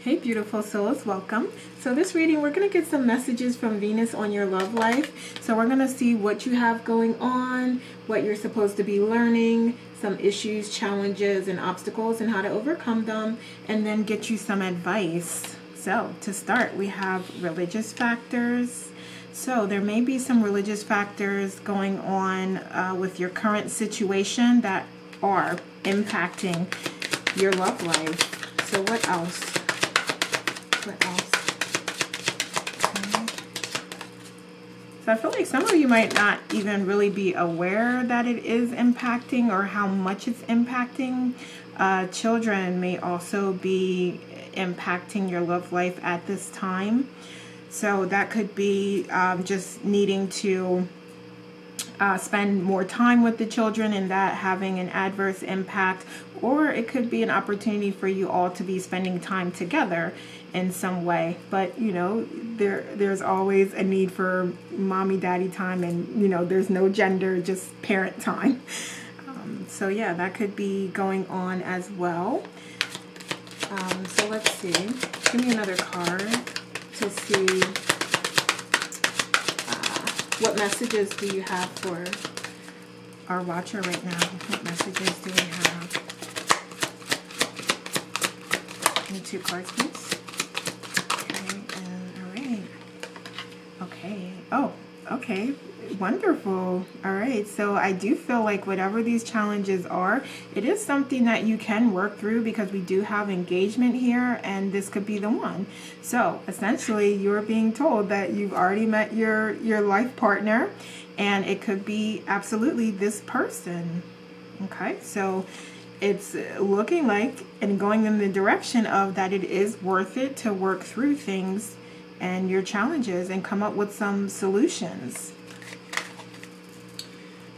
Hey beautiful souls, welcome. So this reading, we're going to get some messages from Venus on your love life. So we're going to see what you have going on, what you're supposed to be learning, some issues, challenges, and obstacles, and how to overcome them, and then get you some advice. So to start, we have religious factors. So there may be some religious factors going on with your current situation that are impacting your love life. So what else? What else? Okay. So I feel like some of you might not even really be aware that it is impacting or how much it's impacting. Children may also be impacting your love life at this time. So that could be just needing to spend more time with the children and that having an adverse impact, or it could be an opportunity for you all to be spending time together in some way. But you know, there's always a need for mommy daddy time, and you know, there's no gender, just parent time. So yeah, that could be going on as well. So let's see, give me another card to see what messages do you have for our watcher right now? What messages do we have? Give me 2 cards, please. Okay, and all right. Okay. Oh, okay. Wonderful. All right. So I do feel like whatever these challenges are, it is something that you can work through because we do have engagement here, and this could be the one. So essentially, you're being told that you've already met your life partner, and it could be absolutely this person. Okay. So it's looking like and going in the direction of that it is worth it to work through things and your challenges and come up with some solutions.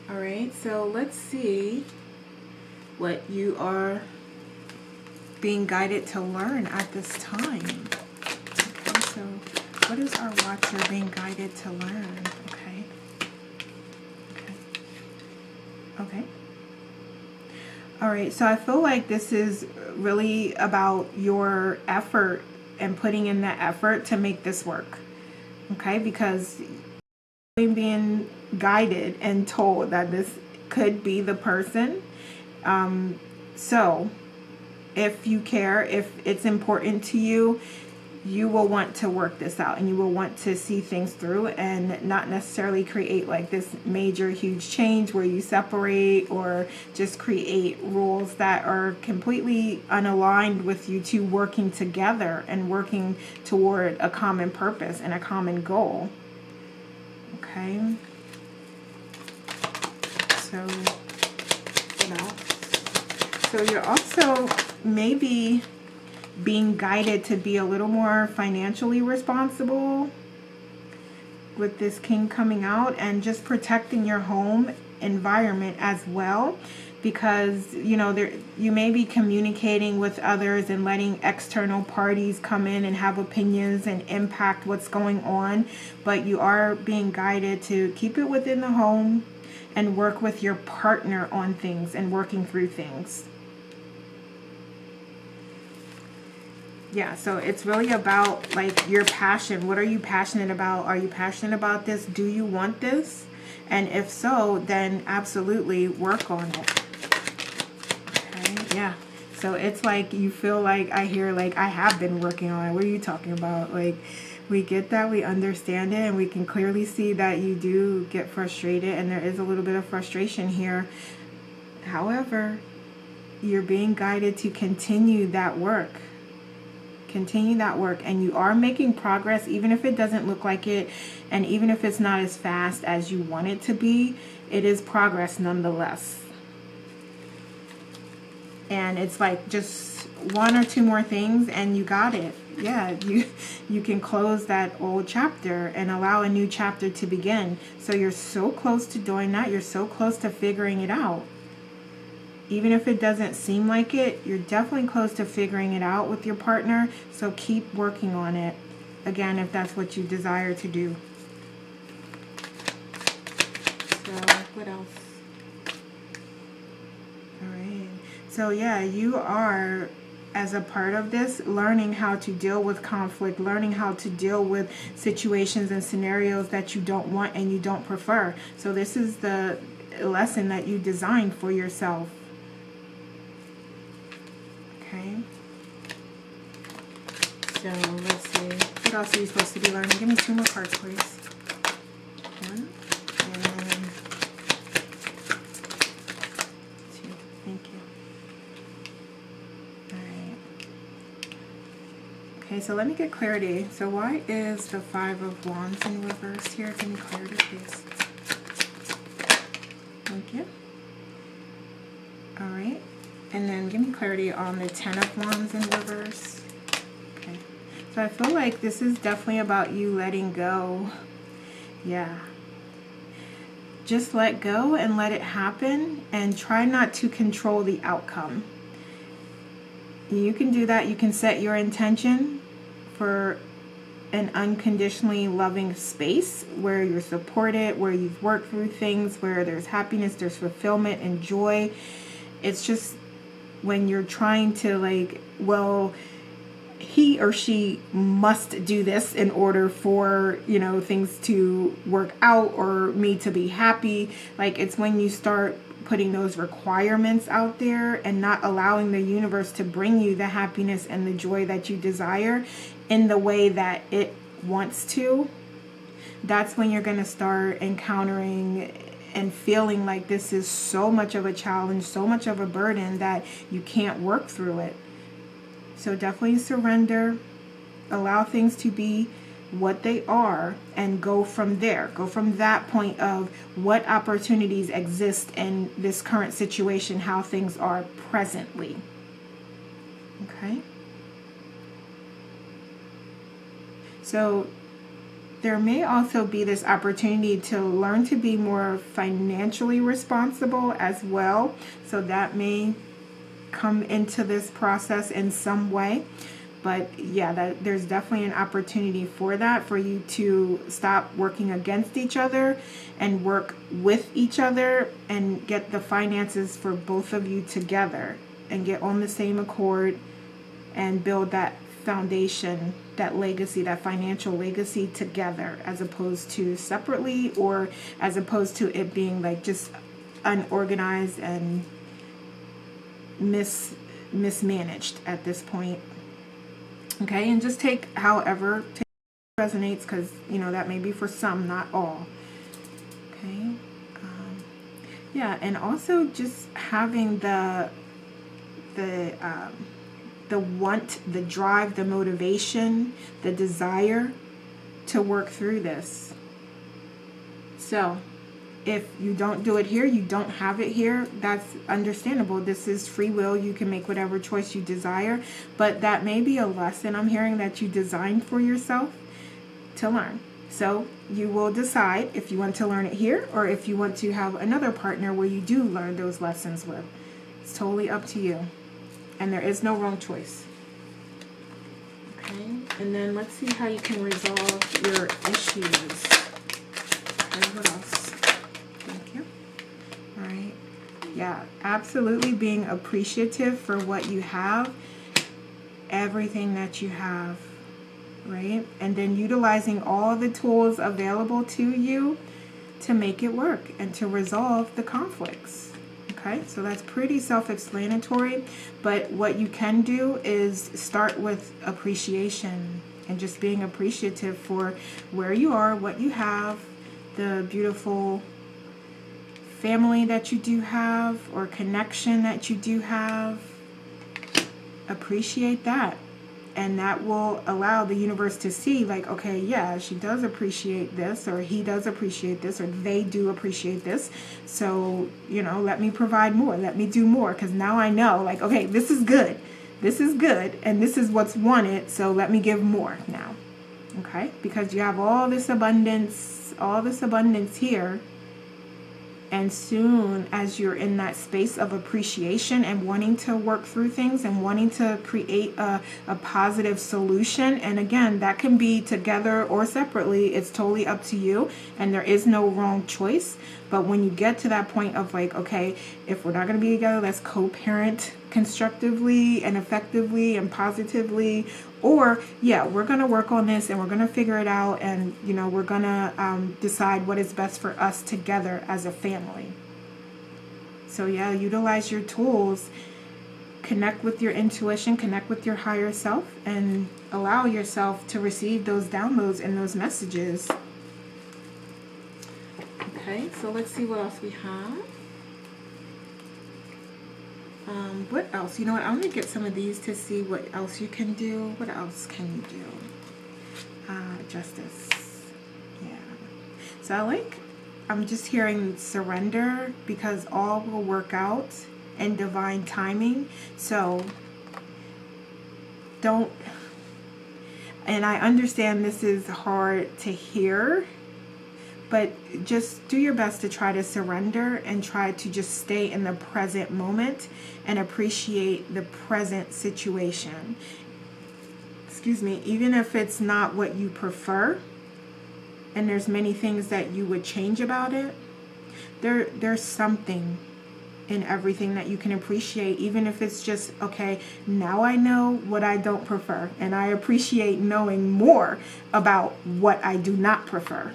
All right, so let's see what you are being guided to learn at this time. Okay, so what is our watcher being guided to learn? Okay. Okay. All right, so I feel like this is really about your effort and putting in that effort to make this work. Okay, because being guided and told that this could be the person. So if you care, if it's important to you, you will want to work this out and you will want to see things through and not necessarily create like this major huge change where you separate or just create rules that are completely unaligned with you two working together and working toward a common purpose and a common goal. Okay. So, you know, so you're also maybe being guided to be a little more financially responsible with this king coming out, and just protecting your home environment as well, because you know you may be communicating with others and letting external parties come in and have opinions and impact what's going on, but you are being guided to keep it within the home and work with your partner on things and working through things. Yeah, so it's really about like your passion. What are you passionate about? Are you passionate about this? Do you want this? And if so, then absolutely work on it. Okay, yeah. So it's like you feel like, I hear like, I have been working on it. What are you talking about? Like, we get that, we understand it, and we can clearly see that you do get frustrated, and there is a little bit of frustration here. However, you're being guided to continue that work. Continue that work, and you are making progress, even if it doesn't look like it, and even if it's not as fast as you want it to be, it is progress nonetheless. And it's like just 1 or 2 more things and you got it. Yeah, you can close that old chapter and allow a new chapter to begin. So you're so close to doing that. You're so close to figuring it out. Even if it doesn't seem like it, you're definitely close to figuring it out with your partner. So keep working on it. Again, if that's what you desire to do. So what else? All right. So yeah, you are as a part of this, learning how to deal with conflict, learning how to deal with situations and scenarios that you don't want and you don't prefer. So this is the lesson that you designed for yourself. Okay. So let's see. What else are you supposed to be learning? Give me 2 more cards, please. 1 and 2. Thank you. Alright. Okay, so let me get clarity. So why is the 5 of Wands in reverse here? Give me clarity, please. Thank you. Alright. And then give me clarity on the 10 of Wands in reverse. Okay. So I feel like this is definitely about you letting go. Yeah. Just let go and let it happen, and try not to control the outcome. You can do that. You can set your intention for an unconditionally loving space where you're supported, where you've worked through things, where there's happiness, there's fulfillment and joy. It's just when you're trying to like, well, he or she must do this in order for, you know, things to work out or me to be happy. Like, it's when you start putting those requirements out there and not allowing the universe to bring you the happiness and the joy that you desire in the way that it wants to. That's when you're going to start encountering and feeling like this is so much of a challenge, so much of a burden that you can't work through it. So definitely surrender, allow things to be what they are, and go from there. Go from that point of what opportunities exist in this current situation, how things are presently. Okay? So there may also be this opportunity to learn to be more financially responsible as well. So that may come into this process in some way. But yeah, there's definitely an opportunity for that, for you to stop working against each other and work with each other and get the finances for both of you together and get on the same accord and build that foundation, that legacy, that financial legacy together, as opposed to separately, or as opposed to it being like just unorganized and mismanaged at this point. Okay, and just take however resonates, because you know that may be for some, not all. Okay, yeah, and also just having the want, the drive, the motivation, the desire to work through this. So if you don't do it here, you don't have it here, that's understandable. This is free will. You can make whatever choice you desire, but that may be a lesson I'm hearing that you designed for yourself to learn. So you will decide if you want to learn it here or if you want to have another partner where you do learn those lessons with. It's totally up to you. And there is no wrong choice. Okay, and then let's see how you can resolve your issues. Okay, what else? Thank you. All right. Yeah, absolutely being appreciative for what you have, everything that you have, right? And then utilizing all the tools available to you to make it work and to resolve the conflicts. Okay, so that's pretty self-explanatory, but what you can do is start with appreciation and just being appreciative for where you are, what you have, the beautiful family that you do have or connection that you do have. Appreciate that. And that will allow the universe to see, like, okay, yeah, she does appreciate this, or he does appreciate this, or they do appreciate this. So, you know, let me provide more. Let me do more. Because now I know, like, okay, this is good. This is good. And this is what's wanted. So let me give more now. Okay? Because you have all this abundance here. And soon as you're in that space of appreciation and wanting to work through things and wanting to create a positive solution, and again, that can be together or separately, it's totally up to you, and there is no wrong choice. But when you get to that point of like, okay, if we're not going to be together, let's co-parent constructively and effectively and positively. Or, yeah, we're going to work on this and we're going to figure it out. And, you know, we're going to decide what is best for us together as a family. So, yeah, utilize your tools. Connect with your intuition, connect with your higher self, and allow yourself to receive those downloads and those messages. Okay, so let's see what else we have. What else? You know what? I'm going to get some of these to see what else you can do. What else can you do? Justice. Yeah. So I'm just hearing surrender, because all will work out in divine timing. So don't, and I understand this is hard to hear, but just do your best to try to surrender and try to just stay in the present moment and appreciate the present situation. Excuse me, even if it's not what you prefer and there's many things that you would change about it, there's something in everything that you can appreciate, even if it's just, okay, now I know what I don't prefer, and I appreciate knowing more about what I do not prefer.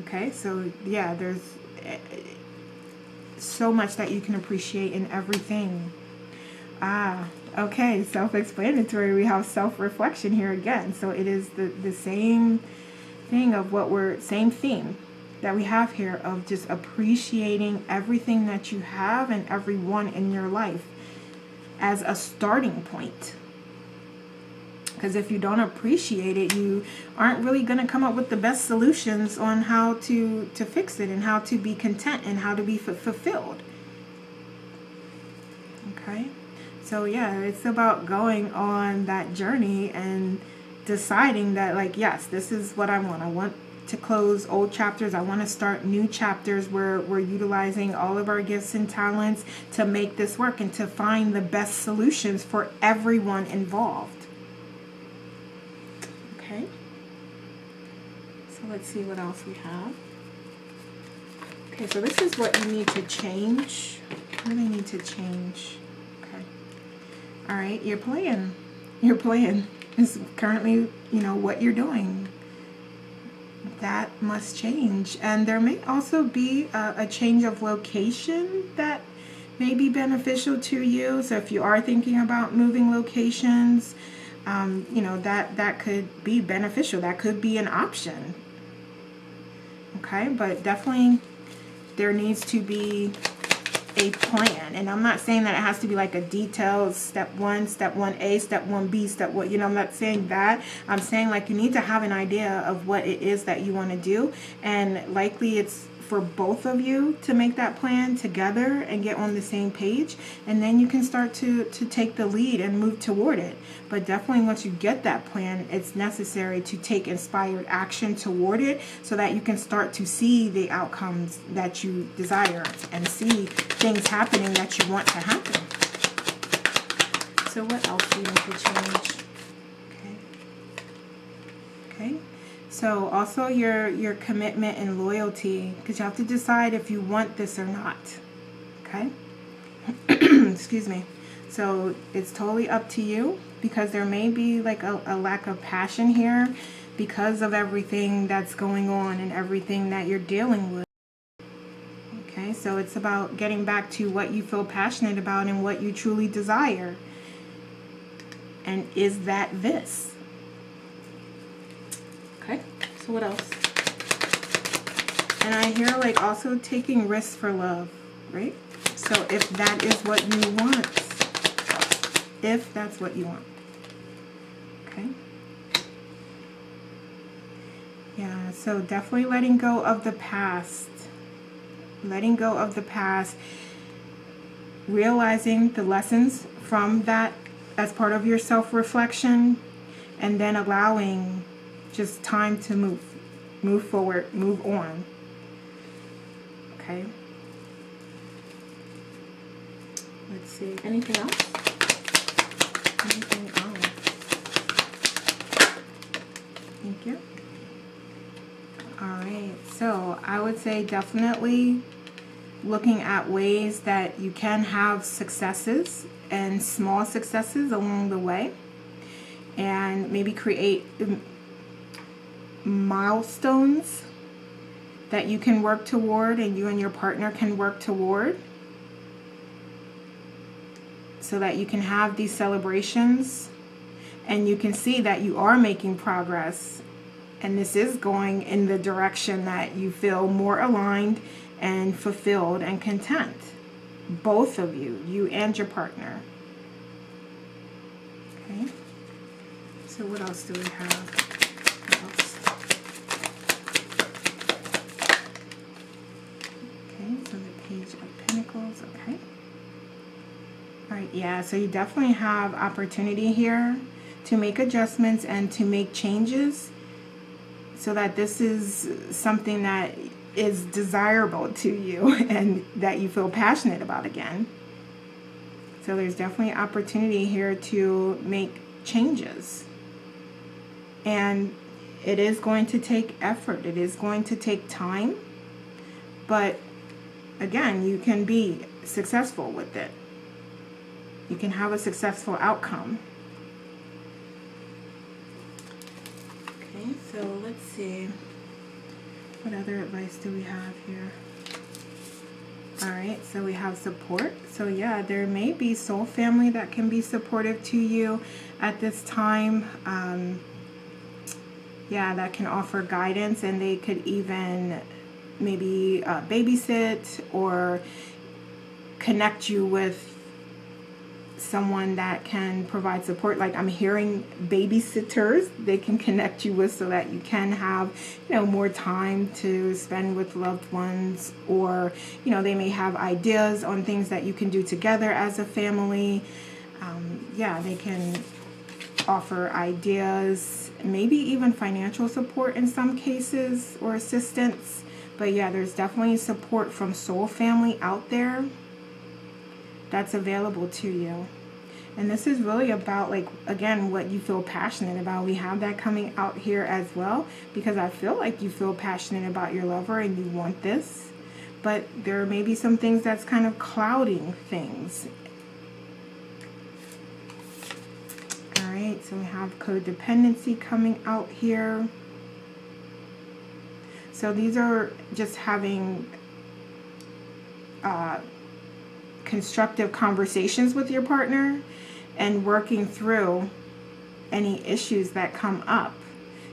Okay, so yeah, there's so much that you can appreciate in everything. Okay, self-explanatory. We have self-reflection here again. So it is the same thing of same theme that we have here of just appreciating everything that you have and everyone in your life as a starting point. Because if you don't appreciate it, you aren't really going to come up with the best solutions on how to fix it and how to be content and how to be fulfilled. Okay? So yeah, it's about going on that journey and deciding that, like, yes, this is what I want. I want to close old chapters. I want to start new chapters where we're utilizing all of our gifts and talents to make this work and to find the best solutions for everyone involved. Okay, so let's see what else we have. Okay, so this is what you need to change. What do you need to change? Okay. All right, your plan. Your plan is currently, what you're doing. That must change. And there may also be a change of location that may be beneficial to you. So if you are thinking about moving locations, that could be beneficial. That could be an option. Okay, but definitely there needs to be a plan. And I'm not saying that it has to be like a detailed step 1, step 1A, step 1B, step what, I'm not saying that. I'm saying like you need to have an idea of what it is that you want to do. And likely it's for both of you to make that plan together and get on the same page, and then you can start to take the lead and move toward it. But definitely once you get that plan, it's necessary to take inspired action toward it so that you can start to see the outcomes that you desire and see things happening that you want to happen. So what else do you need to change? Okay. So also your commitment and loyalty, because you have to decide if you want this or not. Okay? Excuse me. So it's totally up to you, because there may be like a lack of passion here because of everything that's going on and everything that you're dealing with. Okay? So it's about getting back to what you feel passionate about and what you truly desire. And is that this? Okay, so what else? And I hear like also taking risks for love, right? So if that is what you want, if that's what you want, okay? Yeah, so definitely letting go of the past. Letting go of the past. Realizing the lessons from that as part of your self-reflection, and then allowing just time to move forward, move on. Okay. Let's see. Anything else? Anything else? Thank you. All right, so I would say definitely looking at ways that you can have successes and small successes along the way, and maybe create milestones that you can work toward and you and your partner can work toward, so that you can have these celebrations and you can see that you are making progress and this is going in the direction that you feel more aligned and fulfilled and content. Both of you, you and your partner. Okay. So what else do we have? What else? Okay, so the Page of Pentacles, okay. All right, yeah, so you definitely have opportunity here to make adjustments and to make changes so that this is something that is desirable to you and that you feel passionate about again. So there's definitely opportunity here to make changes. And it is going to take effort. It is going to take time. But again, you can be successful with it. You can have a successful outcome. Okay, so let's see. What other advice do we have here? All right, so we have support. So yeah, there may be soul family that can be supportive to you at this time. Yeah, that can offer guidance, and they could even maybe babysit or connect you with someone that can provide support. Like I'm hearing babysitters they can connect you with so that you can have, more time to spend with loved ones, or, they may have ideas on things that you can do together as a family. Yeah, they can offer ideas, maybe even financial support in some cases or assistance. But yeah, there's definitely support from soul family out there that's available to you. And this is really about, like, again, what you feel passionate about. We have that coming out here as well, because I feel like you feel passionate about your lover and you want this, but there may be some things that's kind of clouding things. All right, so we have codependency coming out here. So these are just having constructive conversations with your partner and working through any issues that come up.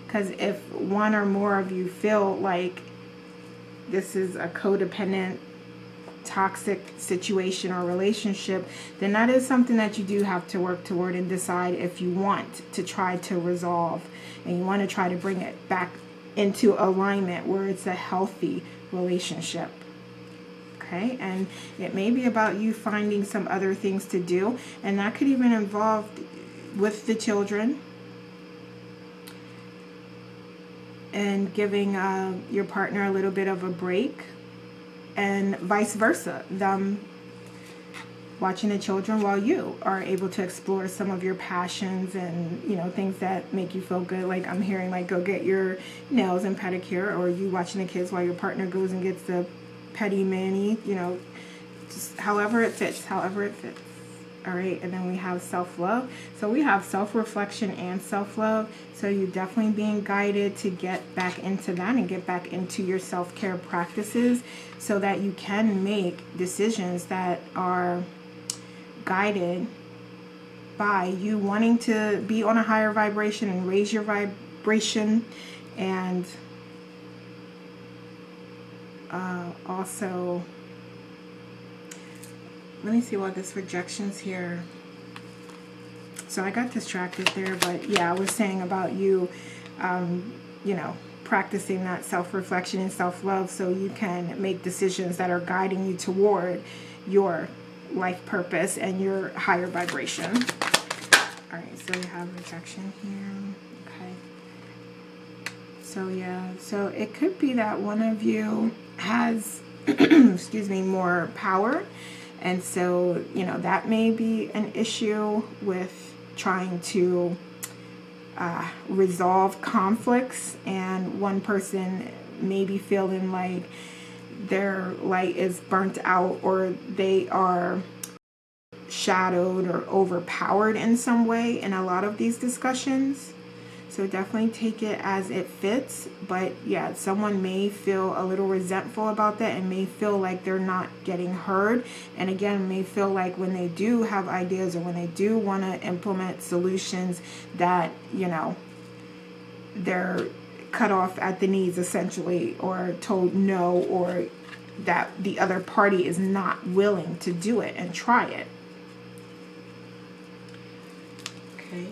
Because if one or more of you feel like this is a codependent, toxic situation or relationship, then that is something that you do have to work toward and decide if you want to try to resolve, and you want to try to bring it back into alignment where it's a healthy relationship. Okay, and it may be about you finding some other things to do, and that could even involve with the children and giving your partner a little bit of a break, and vice versa, them watching the children while you are able to explore some of your passions and things that make you feel good. Like I'm hearing, like, go get your nails and pedicure, or you watching the kids while your partner goes and gets the petty mani, just however it fits. All right, and then we have self-love. So we have self-reflection and self-love. So you're definitely being guided to get back into that and get back into your self-care practices so that you can make decisions that are guided by you wanting to be on a higher vibration and raise your vibration, and also, let me see what this rejection's here. So I got distracted there, but yeah, I was saying about you, practicing that self-reflection and self-love so you can make decisions that are guiding you toward your life purpose and your higher vibration. All right, so we have rejection here. Okay. So yeah, so it could be that one of you has, excuse me, more power. And so, that may be an issue with trying to resolve conflicts, and one person may be feeling like their light is burnt out, or they are shadowed or overpowered in some way in a lot of these discussions. So definitely take it as it fits. But yeah, someone may feel a little resentful about that and may feel like they're not getting heard. And again, may feel like when they do have ideas or when they do want to implement solutions that, you know, they're cut off at the knees essentially, or told no, or that the other party is not willing to do it and try it. Okay.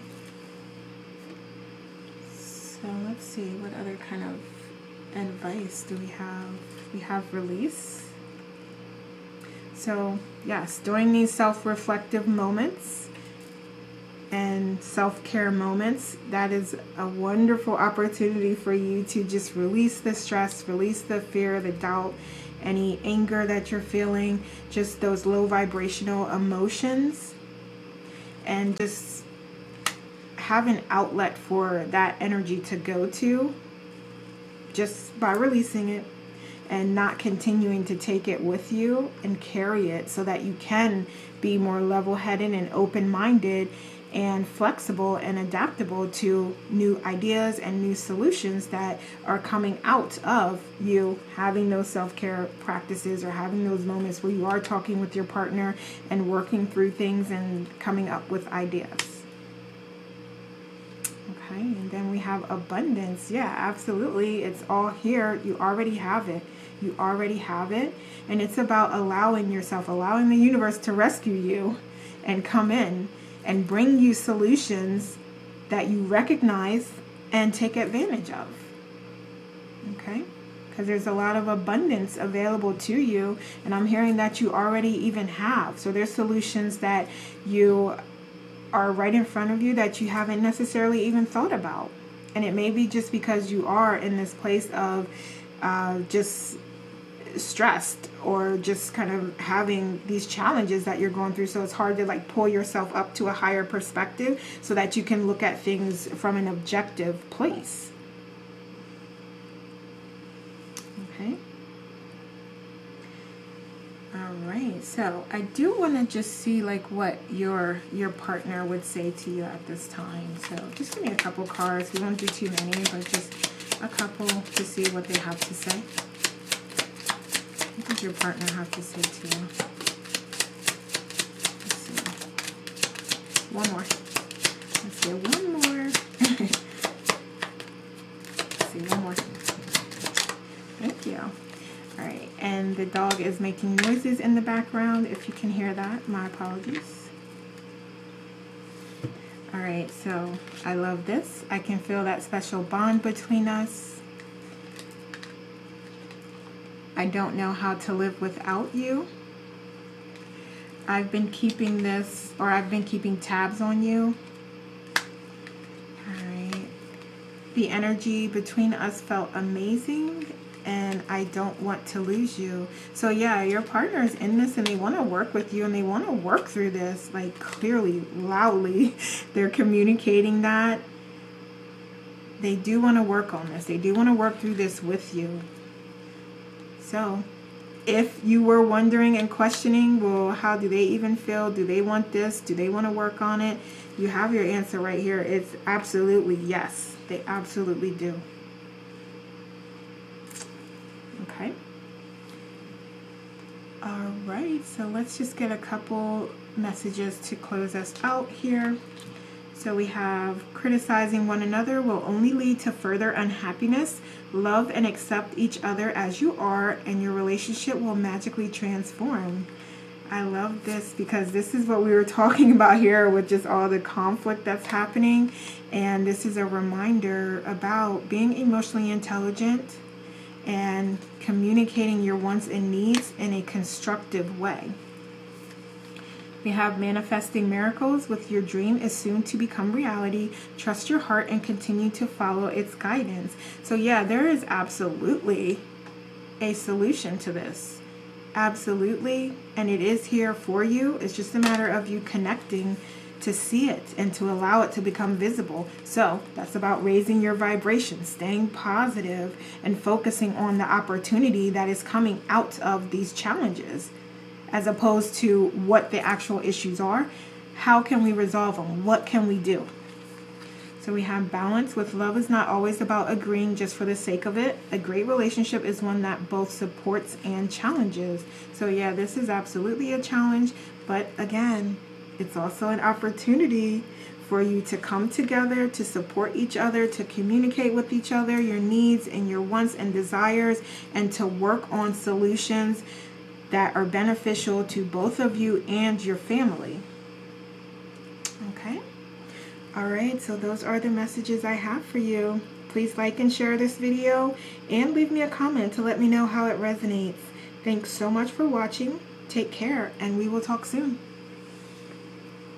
So let's see, what other kind of advice do we have? We have release. So yes, during these self-reflective moments and self-care moments, that is a wonderful opportunity for you to just release the stress, release the fear, the doubt, any anger that you're feeling, just those low vibrational emotions, and just have an outlet for that energy to go to just by releasing it and not continuing to take it with you and carry it, so that you can be more level-headed and open-minded and flexible and adaptable to new ideas and new solutions that are coming out of you having those self-care practices, or having those moments where you are talking with your partner and working through things and coming up with ideas. Okay, and then we have abundance. Yeah, absolutely. It's all here. You already have it. You already have it. And it's about allowing yourself, allowing the universe to rescue you and come in and bring you solutions that you recognize and take advantage of. Okay? Because there's a lot of abundance available to you, and I'm hearing that you already even have. So there's solutions that you are right in front of you that you haven't necessarily even thought about. And it may be just because you are in this place of just stressed, or just kind of having these challenges that you're going through, so it's hard to like pull yourself up to a higher perspective so that you can look at things from an objective place. Okay. All right, so I do want to just see like what your partner would say to you at this time. So just give me a couple cards. We won't do too many, but just a couple to see what they have to say. What does your partner have to say to you? Let's see. One more. Let's see, one more. Let's see, one more. Thank you. All right, and the dog is making noises in the background. If you can hear that, my apologies. All right, so I love this. I can feel that special bond between us. I don't know how to live without you. I've been keeping this, or I've been keeping tabs on you. All right. The energy between us felt amazing, and I don't want to lose you. So yeah, your partner is in this and they want to work with you, and they want to work through this, like clearly, loudly. They're communicating that. They do want to work on this. They do want to work through this with you. So if you were wondering and questioning, well, how do they even feel? Do they want this? Do they want to work on it? You have your answer right here. It's absolutely yes. They absolutely do. Okay. All right. So let's just get a couple messages to close us out here. So we have, criticizing one another will only lead to further unhappiness. Love and accept each other as you are, and your relationship will magically transform. I love this because this is what we were talking about here with just all the conflict that's happening. And this is a reminder about being emotionally intelligent and communicating your wants and needs in a constructive way. We have manifesting miracles with your dream is soon to become reality. Trust your heart and continue to follow its guidance. So yeah, there is absolutely a solution to this. Absolutely. And it is here for you. It's just a matter of you connecting to see it and to allow it to become visible. So that's about raising your vibration, staying positive, and focusing on the opportunity that is coming out of these challenges, as opposed to what the actual issues are. How can we resolve them? What can we do? So we have balance. With love is not always about agreeing just for the sake of it. A great relationship is one that both supports and challenges. So yeah, this is absolutely a challenge, but again, it's also an opportunity for you to come together, to support each other, to communicate with each other, your needs and your wants and desires, and to work on solutions that are beneficial to both of you and your family. Okay? All right, so those are the messages I have for you. Please like and share this video and leave me a comment to let me know how it resonates. Thanks so much for watching. Take care, and we will talk soon.